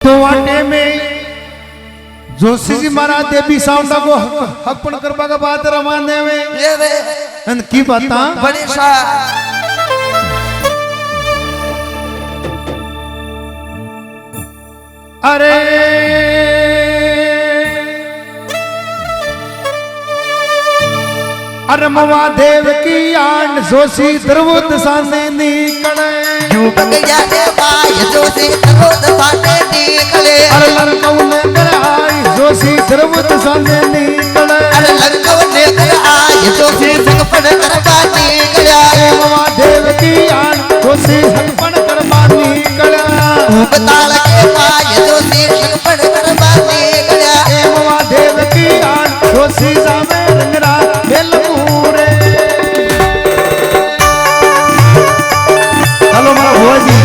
तो वाटे में जोशी जी महाराज देवी सावंडा को हकपण करवा का बात रवाने में ये वे अन की बाता बड़ी सा अरे अरे मवा देव की आन जोशी द्रवुद साने निकले युवक जाने पाए जोशी द्रवुद साने निकले अरे लड़कौ ने कर आई जोशी द्रवुद साने निकले अरे लड़कौ ने कर आई जोशी संगपन करवा निकला मवा देव की आन जोशी संगपन करवा निकला बताल के पाए जोशी संगपन करवा निकला मवा देव की आन जोशी जावे रंगरा बेलपूरे हेलो मारा भुआ जी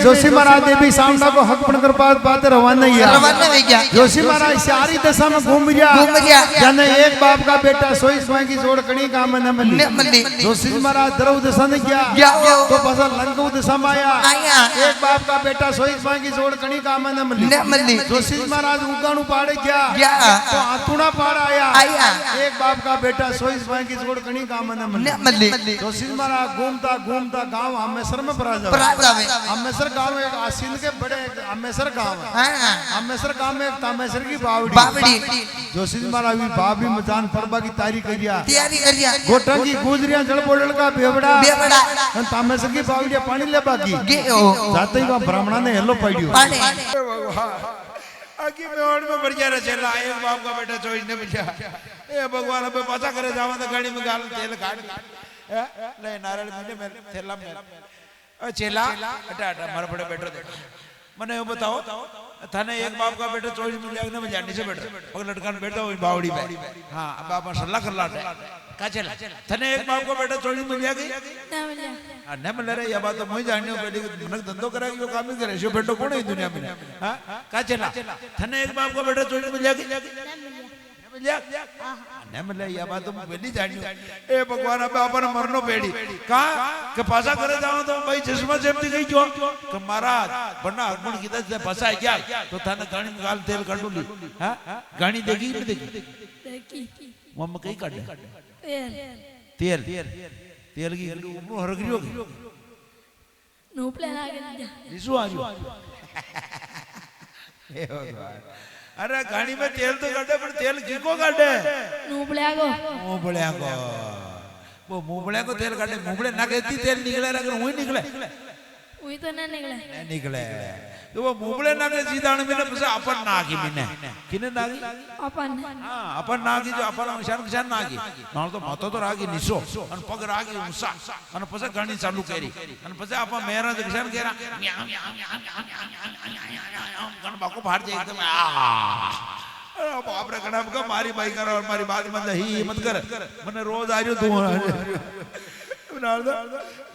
जोशी महाराज देवी सावंडा को हकपण कर बात रवाना ही जोशी महाराज सारी दशा में घूम गया जाने एक बाप का बेटा सोई सोई की जोड़ कणी काम न मिली जोशी महाराज द्रव दशा ने किया तो फसल लंकू दशा में आया एक बाप का बेटा सोई सोई की जोड़ कणी काम न मिली जोशी महाराज उगाणु पाड़े गया तो आतुड़ा पाड़ आया एक बाप का बेटा सोई सोई की जोड़ कणी काम न मिली जोशी महाराज घूमता घूमता गांव हमेसर में परा जावे हमेसर गांव एक आसीन के बड़े अमेसर गांव है अमेसर गांव में एक तामेसर की बावड़ी जोशी महाराज भी बाबी मजान परबा की तैयारी करिया गोटा की गुजरिया जड़ बोलड़ का बेवड़ा तामेसर की बावड़ी पानी ले बाकी जाते ही वहां ब्राह्मणा ने हेलो पड़ियो आगे में और में बढ़िया रचेला एक बाप का बेटा चोइस ने मिला ए भगवान अब पता करे जावा तो गाड़ी में गाल तेल काट ले नारायण मिले मेरे थैला में चेला अटा अटा मारा बड़े बैठो देखो मने यो बताओ थाने एक बाप का बेटा चोइस मिल जाने में जाने से बैठो और लड़का बैठा हुई बावड़ी में हां अब बाप सल्ला कर लाटे का चला थाने एक बाप का बेटा चोइस मिल गई ना मिला न मिल रे या बात तो मुई जानने पहले मनक धंधो कराई यो काम ही करे सो बेटो कौन है दुनिया में हां का चला थाने एक बाप का बेटा चोइस मिल गई ने मिले या बात तुम वेली जानी ए भगवान अब अपन मरनो पेड़ी का के पासा करे जाओ तो भाई चश्मा सेफ्टी गई जो कि महाराज बन्ना हरमन की दस फसा है क्या तो थाने गाड़ी में गाल तेल काढ ली हां गाड़ी देखी नहीं देखी मम्मा कई काढे तेल तेल की ऊपर हरगरियो नो प्लान आ गया निसु आजो ए भगवान अरे गाड़ी में तेल तो काटे पर तेल किको काटे मुंबड़िया को वो मुंबड़िया को तेल काटे मुंबड़े ना कहती तेल निकले अगर वही निकले वही तो ना निकले तो वो मुंबड़े ना के सीधा ने मैंने बस अपन नागी मैंने किने नागी अपन हां अपन नागी जो अपन निशान नागी ना तो मातो तो रागी निसो अन पग रागी उसा अन पसे गाड़ी चालू करी अन पसे अपन मेरा निशान केरा गण बाको बाहर जाए एकदम अरे बाप रे गणप का मारी बाई कर और मारी बात मत ही मत कर मने रोज आ रही तू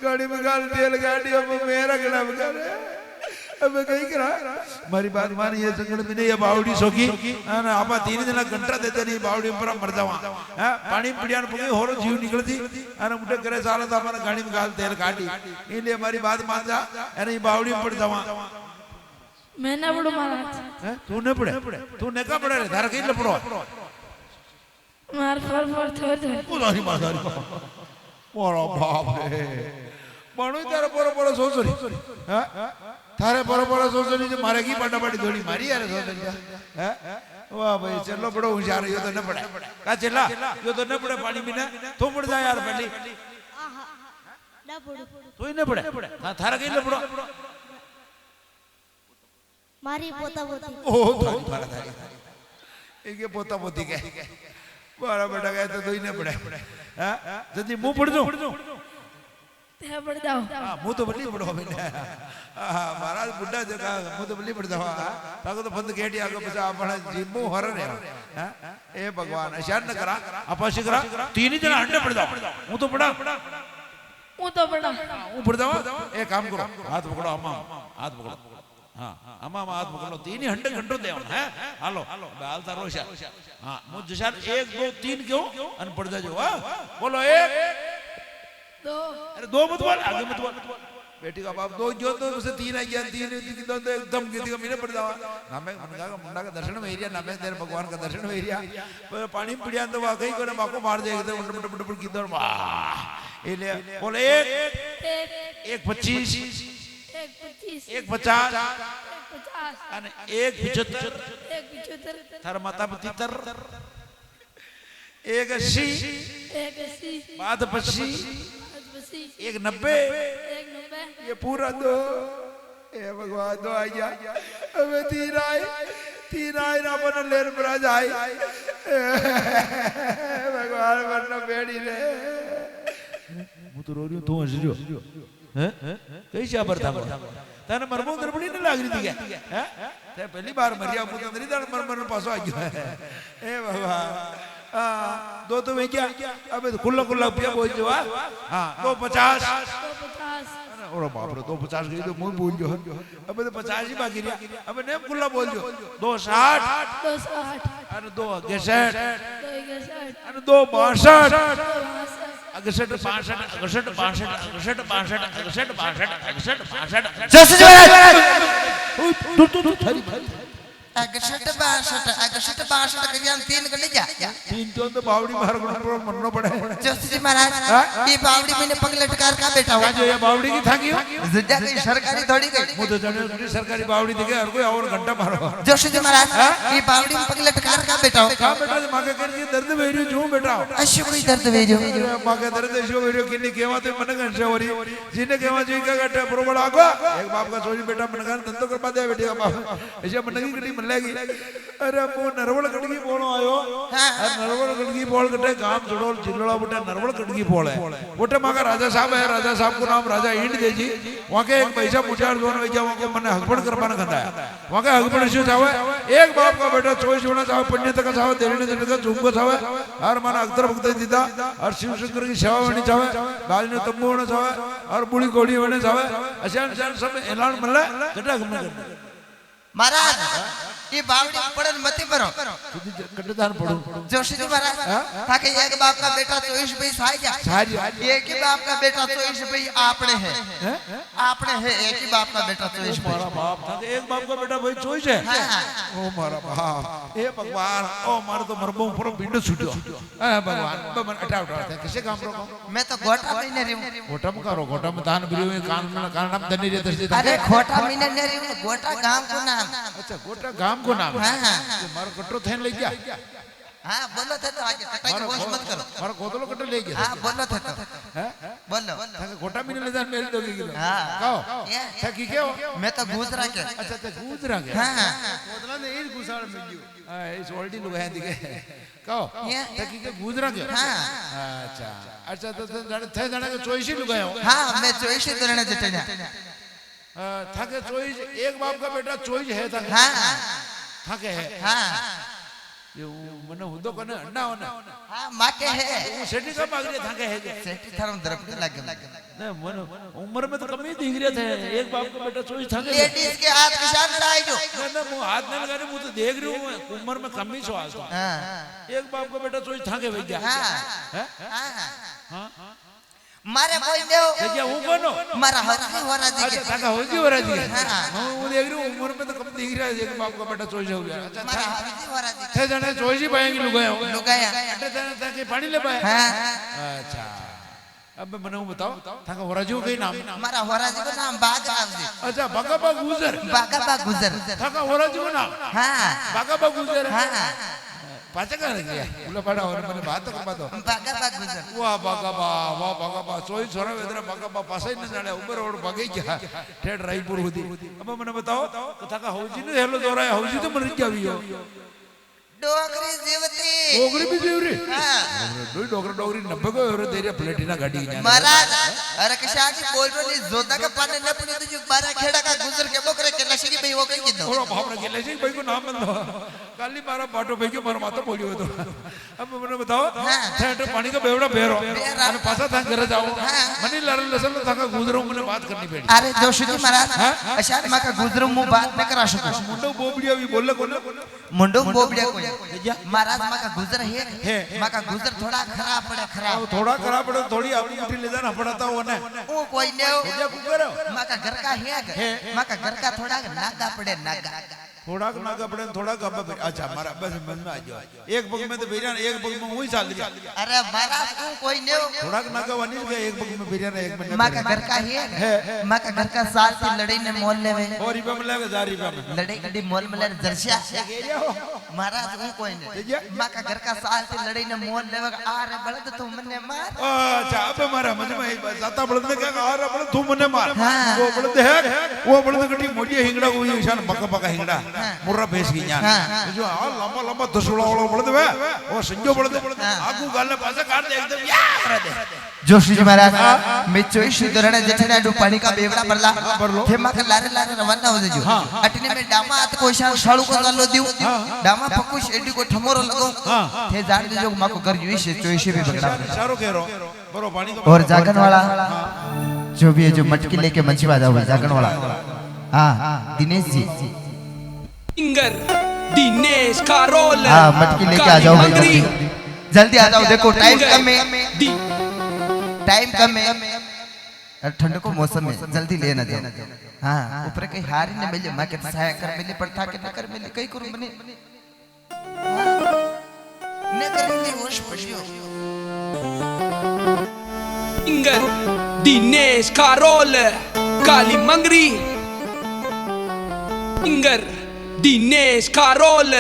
गाड़ी में गाल तेल गाड़ी अब मेरा गणप कर अब कहीं करा मारी बात मानी ये संगड़ में ये बावड़ी सोकी ना आपा 3 दिन घंटा देते नहीं बावड़ी पर मर जावा हैं पानी पिडियान पगे होरो जीव निकलती अने मुटे करे साला तो अपन गाड़ी में गाल तेल काटी इसलिए हमारी बात मान जा अने ये बावड़ी में पड़ जावा मैं ना पढ़ू महाराज हैं तू ने पढ़े तू ने का पढ़े रे धार के ले पढ़ो मार फर थोड़ उधारी मादारी मोरा बाप रे मानो तारे पर सोचरी हैं थारे पर सोचरी जो मारे की पटापटी थोड़ी मारी यार सोचरी हैं वाह भाई चलो बड़ो होशियार यो तो न पड़े का चला यो तो न पड़े पानी में तू पड़ जा यार पहले ना पढ़ू तू ही न पड़े थारे के ले पड़ो मारी पोता पोती ओ थारी इनके पोता पोती के बड़ा बेटा गए तो ही न पड़े हैं जल्दी मुंह पड़ जाओ ते पड़ जाओ हां मुंह तो बल्ली पड़ो मैंने हां महाराज बुड्ढा जगह मुंह तो बल्ली पड़ जाओ ताको तो बंद गेटी आगे बचा आपण जीमू हर रे हैं ए भगवान अशान न करा अपाशी करा 3 ही जना हंडे पड़ जाओ मुंह तो पड़ा वो तो पड़ा मुंह पड़ जाओ एक काम करो हाथ पकड़ो अम्मा हाथ पकड़ो हां अम्मा हाथ पकड़ो 3 ही हंडे घंटो दे हैं हालो बाल तारो शा हां मुझ जशान 1 2 3 क्यों अन पड़ जाओ हां बोलो 1 दो अरे 2 मत बोल आगे मत बोल बेटी का बाप 2 जो तो उसे 3 आ गया 3 की तो एकदम गिद्दी का मैंने पड़ जावा नामे मुंडा का दर्शन में एरिया नामे तेरे भगवान का दर्शन में एरिया पानी पिड़िया तो वाकई को माको मार जाएगा तो उंड किधर वाह ले बोले 1 25 1 50 અને 1 75 थार माता 75 1 80 बाद 25 1 90 ये पूरा दो ए भगवान दो आ गया अब 3 आए ना अपन लेन पर आ जाए भगवान वरना बेड़ी रे मु तो रो रही हूं तू हंस रही हो हैं कैसे आबर था तने मरबो गड़बड़ी नहीं लाग रही थी क्या हैं ते पहली बार मरिया मु तो अंदर मर पासो आ गया ए भगवान दो तो मैं क्या अबे तो खुला पिया बोल जो हां 250 और बाप रे 250 गई तो मुंह बोल जो अबे तो 50 ही बाकी रहा अबे ने खुला बोल जो 260 अरे 261 अरे 262 61 62 जैसे तू थारी 61 62 करियान 3 कर ले जा 3 तो बावड़ी मार को मरनो पड़े जोशी महाराज ये बावड़ी मैंने पग लटकार का बैठा हुआ जो ये बावड़ी की थाकी जिद्दा की सरकारी थोड़ी गई मु तो जाने सरकारी बावड़ी दिखे हर कोई और घंटा मारो जोशी महाराज ये बावड़ी में पग लटकार का बैठा हुआ का बेटा मागे कर के दर्द वेरियो जो बेटा अशो कोई दर्द वेरियो मागे दर्द जो वेरियो किन्नी केवा तो मन गन से होरी जिने केवा जी का गटे प्रोबल आगो एक बाप का सोई बेटा मन गन धंधो कर पा दे बेटी का बाप ऐसे मन की गड़ी मिलेगी अरे मु नरवल गड़गी बोलो आयो नरवल गड़गी बोल गटे गांव जड़ोल जिल्ला बटे नरवल गड़गी बोल है बटे मागा राजा साहब है राजा साहब को नाम राजा इंड देजी वहां के एक पैसा मुचार जोन वेजा वहां के मने हकपड़ करवाना खंदा है वहां के हकपड़ इशू चावे एक बाप का बेटा चोइस होना चाहे पुण्य तक चाहे देने देने का झुमको चाहे हर माना अक्तर भक्त दीदा और शिव शंकर की सेवा होनी चाहे बाल ने तंबू होना चाहे और बुढ़ी घोड़ी होने चाहे अशान सब ऐलान मिले गटा घूमने महाराज ये बावड़ी पड़न मती परो कटदान पड़ो जोशी जी महाराज ताकि एक बाप का बेटा 24 भाई साया एक ही बाप का बेटा 24 भाई आपने है एक ही बाप का बेटा 24 भाई मारा बाप था एक बाप का बेटा भाई 24 है ओ मारा बाप ए भगवान ओ मारो तो मरबो ऊपर बिंडो छूटो ए भगवान हटा कैसे काम रोको मैं तो गोटा महीने रही हूं गोटा में करो गोटा में दान बिरियो कान नाम धनी रे दर्शी अरे गोटा महीने नहीं रही हूं गोटा गांव को नाम अच्छा गोटा गांव को नाम मारो कटरो थेन ले गया हां बोलो थे तो आगे कटाई के होश मत करो मारो गोदलो कटो ले गया हां बोलो थे तो हैं बोलो थाके गोटा में ले जान मेल दोगी किलो हां कहो था की के हो मैं तो गुजरा के अच्छा अच्छा गुजरा के हां गोदला ने इस गुसाड़ में लियो हां इस ओल्डी लोग हैं दिखे कहो था की के गुजरा के हां अच्छा अच्छा तो थे जाने के 24 लोग हैं हां मैं 24 दरणे जटना थाके 24 एक बाप का बेटा 24 है था हां थाके है हां ये मने हुदो कने अन्ना होना हां माके है वो सेठी का मांगरे थाके है सेठी थरम दरपटे लागे ना मन उम्र में तो कमी दिख रहे थे एक बाप का बेटा 24 थाके लेडीज के हाथ किसान लगाई जो ना मैं हाथ नहीं लगा रही, मैं तो देख रही हूँ उम्र में कमी छो आज हां एक बाप का बेटा 24 थाके भेज गया हां हैं हां मारे कोई देव क्या वो कौनो मारा हरजी होरा जी अच्छा के थाका हो जी हो रहा जी मैं वो देख रही हूँ उम्र में तो कम दिख रहा है एक बाप का बेटा 24 हो गया अच्छा मारा हरजी होरा जी थे जाने 24 ही पाएंगे लुगाया लुगाया अटे जाने ताकि पानी ले पाए हां अच्छा अब मने बताओ थाका होराजी कई नाम मारा होरा जी को नाम बागराव जी अच्छा बागाबा गुजर थाका होराजी को नाम हां बागाबा गुजर हां पाचा कर गया उला पड़ा और मैंने बात तो कर दो बागराव गुजर वाह बागाबा सोई छोरा वेदरा बागाबा पासे न जाने ऊपर और भागे गया ठेठ रायपुर होती अब मैंने बताओ तो थाका हौजी ने हेलो दोरा है हौजी तो मर गया भी हो डोगरी जीवती डोगरी भी जीवरी हां डोगरी 90 को और तेरे प्लेटिना गाड़ी जाने महाराज अरे कशा की बोल रही जोता का पानी न पड़ी तो जो बारा खेड़ा का गुजर के बकरे के नशे की भाई हो गई कितो और बाप रे गेले जी भाई को नाम बंद काली मारा बाटो भाई के मारा माता बोलियो तो अब मैंने बताओ ठेठ पानी का बेवड़ा बेरो और पासा था घर जाओ मनी लड़ लसन था का गुजरो मैंने बात करनी पड़ी अरे जोशी जी महाराज अशार मां का गुजरो मु बात न करा सको मुंडो बोबड़िया भी बोले को ना मुंडो बोबड़िया को महाराज मां का गुजर है मां का गुजर थोड़ा खराब पड़े खराब थोड़ा खराब पड़े थोड़ी अपनी मुट्ठी ले जाना पड़ता हो ना वो कोई ने क्या करो मां का घर का है मां का घर का थोड़ा नागा पड़े नागा थोड़ा नागा पड़े थोड़ा गब्बा पड़े अच्छा हमारा बस मन में आ जाओ एक पग में तो बेरिया एक पग में वही चाल दिया अरे महाराज तू कोई ने थोड़ा नागा वनी के एक पग में बेरिया एक महीने मां का घर का है मां का घर का साल की लड़ाई ने मोल ले और रुपया में लगा 1000 रुपया में लड़ाई कड़ी मोल में ले जर्सिया महाराज तू कोई ने मां का घर का साल की लड़ाई ने मोल ले आ रे बलद तू मने मार अच्छा अब हमारा मज में जाता बलद ने क्या आ रे बलद तू मने मार वो बलद है वो बलद कटी मोटी हिंगड़ा को ईशान बका बका हिंगड़ा मुर्रा भेस की जान जो आ लंबा लंबा दसुड़ा वाला बलद है वो संजो बलद आगू गाल ने पासे काट दे एकदम या कर दे जोशी जी महाराज मैं 24 दरणे जठना डू पानी का बेवड़ा भरला थेमा के लारे लारे रवाना हो जो अटने में डामा आत को शान शाळू को गालो दियो डामा पकुश एडी को ठमोरो लगो थे जान जो मां को कर जुई से 24 भी बगड़ा इशारो कह रो बरो पानी का और जागन वाला जो भी है जो मटकी लेके मंचवा जाओ जागन वाला हां दिनेश जी सिंगर दिनेश कारोल हां मटकी लेके आ जाओ भाई जल्दी आ जाओ देखो टाइम कम है टाइम कम है ठंड को मौसम में जल्दी लेना जाओ हां ऊपर कहीं हार ही न मिले मां के सहाय कर मिले पड़ता के न कर मिले कई करू बने न करेंगे होश पड़ियो सिंगर दिनेश कारोल काली मंगरी सिंगर दिनेश कारोल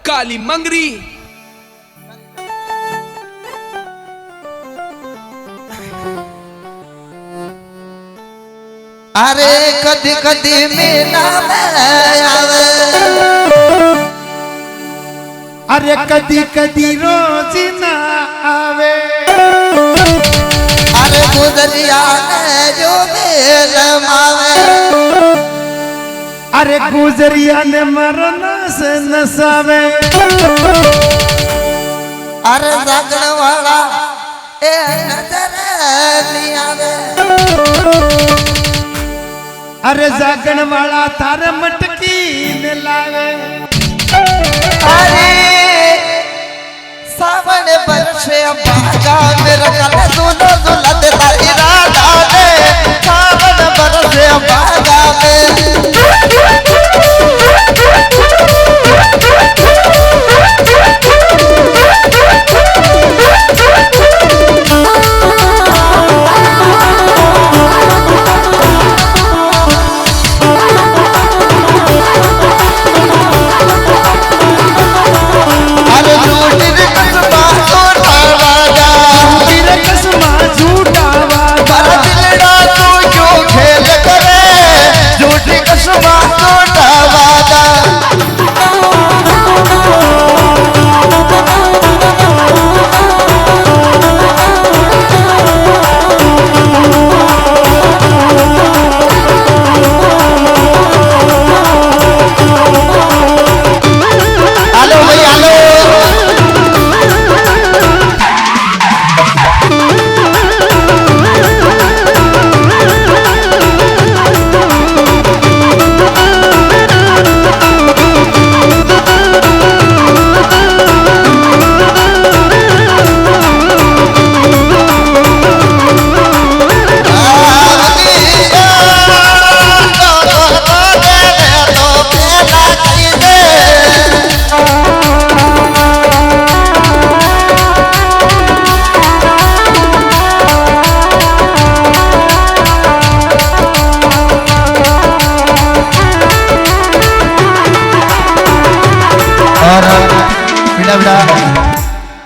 काली मंगरी अरे कदी कदी में नाम आवे अरे कदी कदी रोज ना आवे अरे गुजरिया जो बेल मावे अरे गुजरिया ने मरना से नसावे अरे जागण वाला ए नजर नहीं आवे अरे जागण वाला थार मटकी ने लावे अरे सुनो सुलत तारी राधा दे सावन बरसे बागा में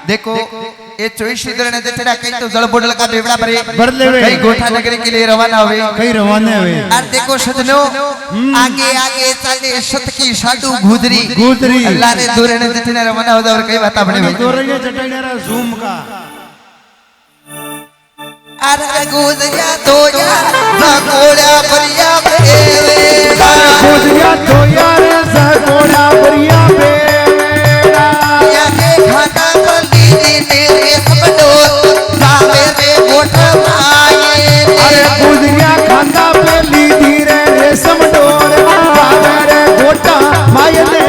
देखो ये चोईस इधर ने तेरा कहीं तो जड़ बोडल का बेवड़ा भरे कहीं गोठा नगरी के लिए रवाना हुए कहीं रवाना हुए और देखो सजनो आगे आगे चले सत की साधु गुजरी अल्लाह ने दूर ने तेरा रवाना होता और कहीं बात बने हुए दूर ने चटनेरा जूम का अरे गुजरिया तो या जकोड़ा परिया बेड़ा गुजरिया तो यार जकोड़ा परिया बेड़ा या के खाना तेरे समडो सावे रे गोठ आए अरे गुजरिया खांदा पे ली धीरे रे समडोर सावे रे गोठा माये रे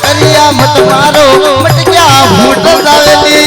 करिया मत मारो मट गया भूत जावेली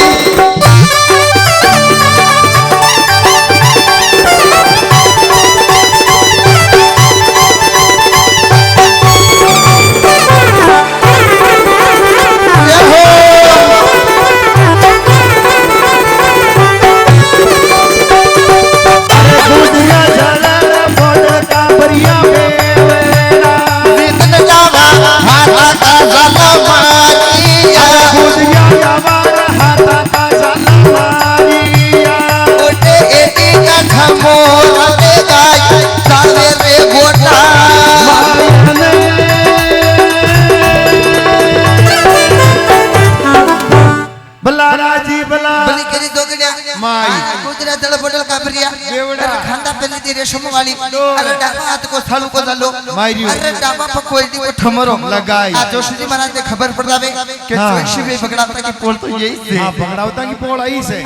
खांदा पहले दी रेशम वाली अरे डाबा हाथ को थालू को डालो अरे डाबा पर कोई दी को ठमरो लगाई आज जोशी महाराज ने खबर पड़ जावे कि जोशी भी पकड़ावता की पोल तो यही से हां पकड़ावता की पोल आई से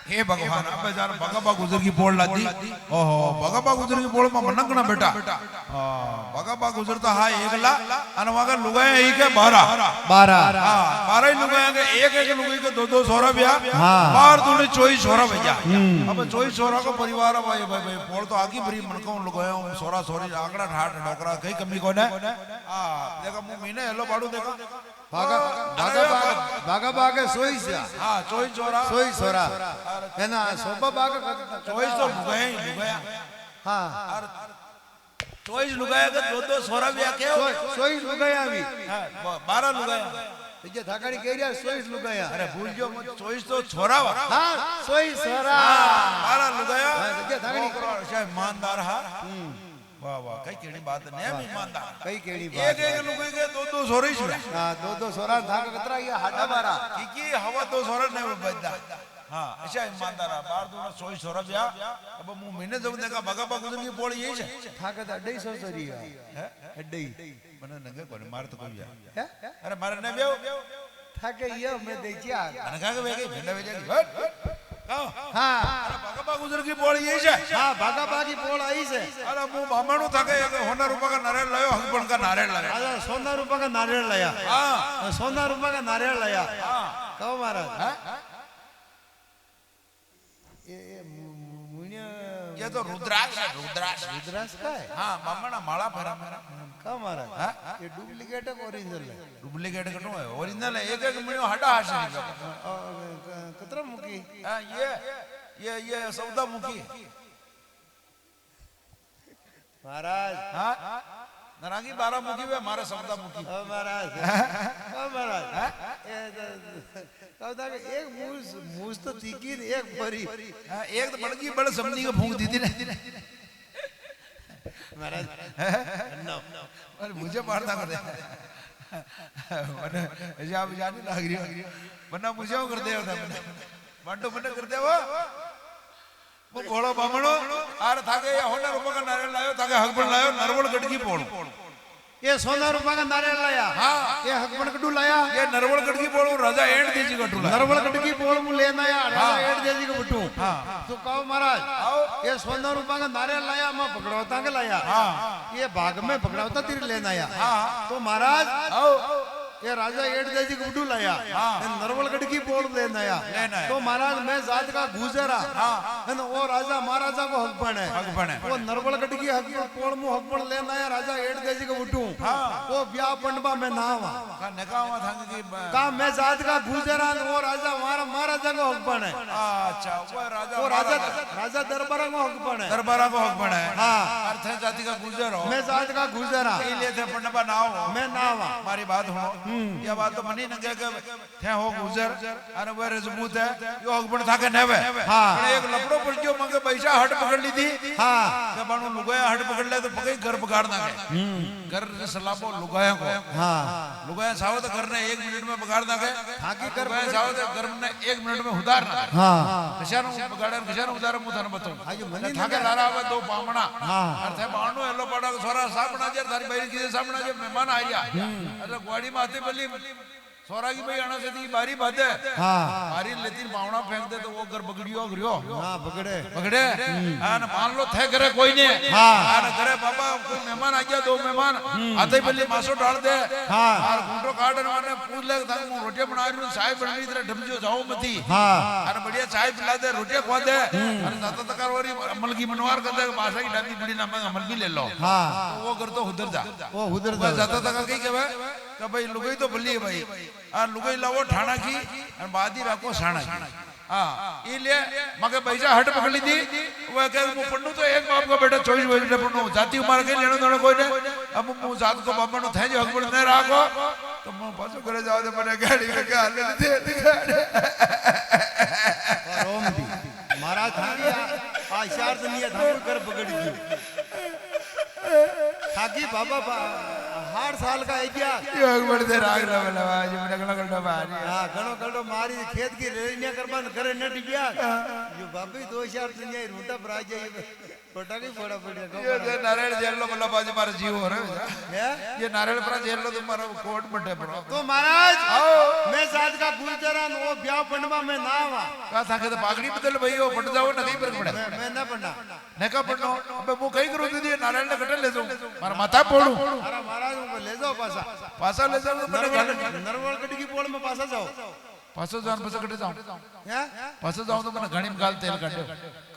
हे भगवान अब जान भगवा गुजर की पोल लादी ओहो भगवा गुजर की पोल में मनकना बेटा भगवा गुजरता हा एकला अन वहां लुगाया ही के 12 हां 12 ही लुगाया के एक लुगाई के 2 सोरा बिया बाहर तूने 24 सोरा भेजा अब 24 सोरा को परिवार भाई भाई पोल तो आगी भरी मनको लुगाया सोरा सोरी आंकड़ा ठाट डोकरा कई कमी कोने देखा मु महीने हेलो बाड़ू देखा भागा भागा सोई से हां 24 सोरा है ना सोबा बागा 24 तो लुगाया हां और 24 लुगाया के 2 सोरा बिया के सोई लुगाया अभी 12 लुगाया ये धाकड़ी केरिया सोई लुगाया अरे भूल जो 24 तो छोरा हां सोई सोरा 12 लुगाया ये धाकड़ी शायद ईमानदार हा वाह वाह कई केड़ी बात ने ईमानदार कई केड़ी बात एक लुगाई के 2 सोरे ही हां 2 सोरा धाक कतरा ये हाडा मारा की हवा 2 सोरा ने बजदा हां ऐसा ईमानदार है बार दूर 24 सोरा बिया अब मु महीने जब देखा भगवा गुजर की पोल यही है थाके 250 सोरी है अड्डई मने नंगे कोने मार तो कोई है अरे मारे ने बेओ थाके ये मैं देखिया अनका के बेगे भेंडा बेजे हां अरे भगवा गुजर की पोल यही है हां भगवा की पोल आई से अरे मु बामणो थाके होना रुपया का नारियल लायो हकपण का नारियल लायो अरे सोना रुपया का नारियल लाया हां सोना रुपया का नारियल लाया कहो महाराज ये मुनिया ये तो रुद्राक्ष है रुद्राक्ष का है हां बामणा माला भरा मेरा कहो महाराज ये डुप्लीकेट है ओरिजिनल है डुप्लीकेट कटो है ओरिजिनल है एक मुनियो हटा हासे कतरा मुकी हां ये सौदा मुकी महाराज हां नरागी 12 मुकी वे मारे सौदा मुकी महाराज ये सौदा के एक मूस तो तीखी एक भरी एक तो बड़की बड़ समनी को फूंक दी थी ना महाराज नो अरे मुझे मारना कर दे मैंने ऐसे आप जाने लग रही हो वरना मुझे वो कर दे होता मैंने बांटो मैंने कर दे वो घोड़ो बामणो आर थाके या होना रुपया का नारियल लायो थाके हकबण लायो नरवल गड़की पोड़ ये सोना रुपया का नारियल लाया हां ये हकबण कटू लाया ये नरवल गड़की पोड़ राजा एंड देजी कटू लाया नरवल कटकी पोड़ मु लेना या राजा एंड देजी को बटू हां तो कहो महाराज ये सोना रुपया का नारियल लाया मैं पकड़ौता के लाया हां ये भाग में पकड़ौता तीर लेना या हां तो महाराज ये राजा एड देजी को बटू लाया नरवल गड़की पोड़ लेना या तो महाराज मैं जात का गुजरा है वो राजा महाराजा को हकबण है वो नरवल गड़की हक पोड़ मु हकबण लेना या राजा एड देजी को बटू वो ब्याह पंडबा में नावा का नकावा थांग की का मैं जात का गुजरा वो राजा महाराजा को हकबण है अच्छा वो राजा दरबार को हकबण है दरबारा को हकबण है हां अर्थ है जाति का गुजर हो मैं जात का गुजरा इसलिए थे पंडबा नाव मैं नावा हमारी बात हो ये बात तो मनी नंगे के थे हो गुजर अने वे रजबूत है यो हकबण था के नेवे हां एक लपड़ो पर जो मंगे पैसा हट पकड़ ली थी हां के बाणू लुगाया हट पकड़ ले तो पकई घर पकड़ ना के घर से सलाबो लुगाया को हां लुगाया सावत घर ने 1 मिनट में पकड़ ना के थाकी कर सावत घर ने 1 मिनट में उतार ना हां खजानो पकड़ खजानो उतार मु थाने बताऊं थाके लारा आवे दो बामणा अर्थ है बाणू एलो पड़ा सोरा सापना जे थारी बहन की सापना जे मेहमान आया अरे ग्वाड़ी माथे बली सोरा की भाई आना से थी बारी बात है हाँ बारी लेती पावना फेंक दे तो वो घर बगड़ियो गिरियो हाँ पकड़े पकड़े हाँ ना मान लो थे करे कोई नहीं हाँ ना करे बाबा कोई मेहमान आ गया 2 मेहमान आते ही पहले मासो डाल दे हाँ और गुंडो काट ने पूछ ले था मैं रोटियां बना रही हूं चाय बन रही तेरा ढमजो जाओ मती हाँ और बढ़िया चाय पिला दे रोटियां खवा दे और दाता तकार वाली अमल की मनवार कर दे भाषा की डाली बड़ी नाम अमल भी ले लो हाँ तो वो कर तो उधर जा वो उधर वो जाता तक कहीं के भाई लुगाई तो बल्ली है भाई और लुगाई लावो ठाणा की और बाद ही रखो साणा की हाँ इसलिए मगर पैसा हट पकड़ ली थी वो कह मु पन्नू तो एक बाप का बेटा 24 वर्ष पन्नू जाति उम्र के लेनो देनो कोई नहीं अब मु जात को बापा नु थे जो हक न राखो तो मु पाछो करे जाओ दे मने गाड़ी के हाल दे रोम दी महाराज थारी आशार दुनिया धाम कर पकड़ दी खाकी बाबा 8 साल का है क्या यो हक दे राग लवा जो मने गला गला मारी हाँ घणो घणो मारी खेत की रेनिया करबन करे न डिग्या यो बाबी 2 4 दुनिया रूटा पर आ जाए छोटा की बड़ा बढ़िया ये नारायण जेल लो बल्ला बाजी मारे जीव हो रहे है ये नारायण पर जेल लो तुम्हारा कोर्ट बटे पड़ो तो महाराज मैं साज का गुजरान वो ब्याह पड़वा में ना आवा का था के तो पागड़ी बदल भई हो पट जाओ नहीं पर पड़े मैं ना पड़ना ने का पड़नो अबे वो कई करू दीदी नारायण ने कटे ले जाऊं मार माथा फोड़ू अरे महाराज को ले जाओ पासा पासा ले जाओ तो मैंने नरवल कट की पोल में पासा जाओ पासो जान पासा कटे जाऊं हैं पासो जाऊं तो मैंने घणी में गाल तेल काटे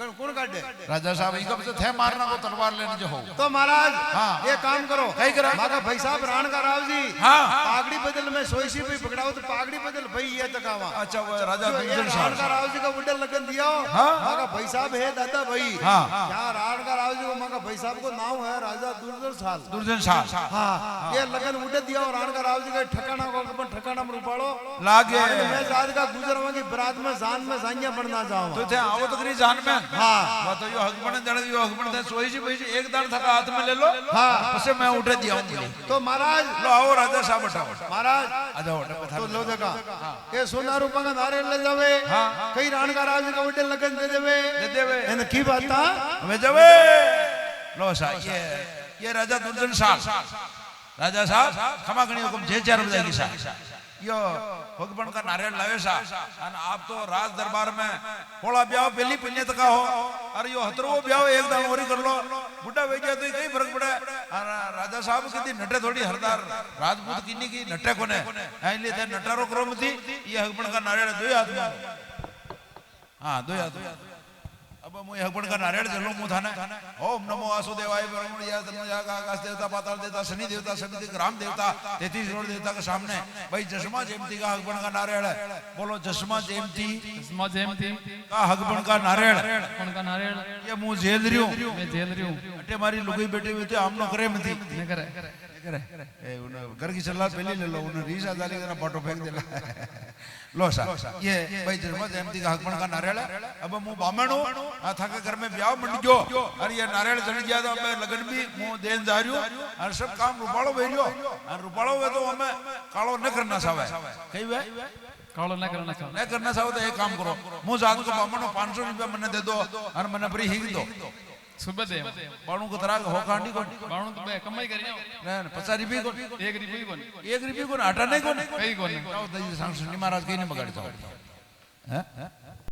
कौन काटे राजा साहब ई कब से थे मारना को तलवार लेने जो हो तो महाराज हाँ। ये काम करो कई करा माका भाई साहब राण का राव जी हाँ। पागड़ी बदल में सोईसी भी पकड़ाओ तो पागड़ी बदल भाई ये तकावा अच्छा वो राजा जो ये दुर्जन राण का साहब राव जी का उडल लगन दिया हाँ। माका भाई साहब है दादा भाई हाँ। यहाँ राण का राव जी को माका भाई साहब को नाम है राजा दुर्जन साहब हाँ ये लगन उडे दिया और राण का राव जी का ठिकाना को अपन ठिकाना में रुपाड़ो लागे मैं आज का गुजरवा की बरात में जान में साइया बनना चाहूँ तो थे आओ तो करी जान में हाँ वो तो यो हकमन जण यो हकमन थे सोई जी भाई एक दान था हाथ में ले लो हाँ उससे मैं उठे दिया हूं तो महाराज लो आओ राजा साहब उठाओ महाराज आ जाओ तो लो देखा ये सोना रूपा का नारे ले जावे कई राण का राज का उडे लगन दे देवे इन की बात था हमें जावे लो सा ये राजा दुर्जन साहब राजा साहब क्षमा करिए हुकुम जे 4 बजे की सा यो भगवान का नारियल लावे सा और आप तो राज दरबार में थोड़ा ब्याह पहली पुण्य तक हो अरे यो हतरो ब्याह एक दाम और कर लो बुढ़ा हो गया तो कई फर्क पड़े और राजा साहब की नटे थोड़ी हरदार राजपूत किन्नी की नटे कोने इसलिए थे नटारो करो मती ये हगबन का नारियल 2 हाथ में हाँ 2 हाथ अब मुझे हगबन का नारियल चलो मुँह थाने ओम नमो वासुदेवाय आकाश देवता पाताल देवता शनि देवता समिति ग्राम देवता 33 करोड़ देवता के सामने भाई जसमा जयंती का हगबन का नारियल है बोलो जसमा जयंती का हगबन का नारियल ये मुँह झेल रही हूँ अटे मारी लुगाई बैठी हुई थी हम लोग करे मती घर की सलाह पहले ले लो उन्हें रीसा डाली का फोटो फेंक देला लो सा ये भाई जन्म जयंती का हकमन का नारियल है अब मुँह बामण हूँ था के घर में ब्याह मंड गयो और ये नारियल चढ़ गया तो मैं लगन भी मुँह देन जा रही हूँ और सब काम रुपाड़ो भेजो और रुपाड़ो हुए तो हमें कालो न करना सावे कही वे कालो न करना चाहो न करना चाहो तो एक काम करो मुँह जात को बामण 500 रुपया मैंने दे दो और मैंने फ्री हिग दो सुबह दे बाणू को तरह हो कांडी को बाणू तो मैं कमाई करी ना 50 रुपये को 1 रुपये कोन 1 रुपये को आटा नहीं को कई कोन सांग महाराज कहीं नहीं बगाड़ी हैं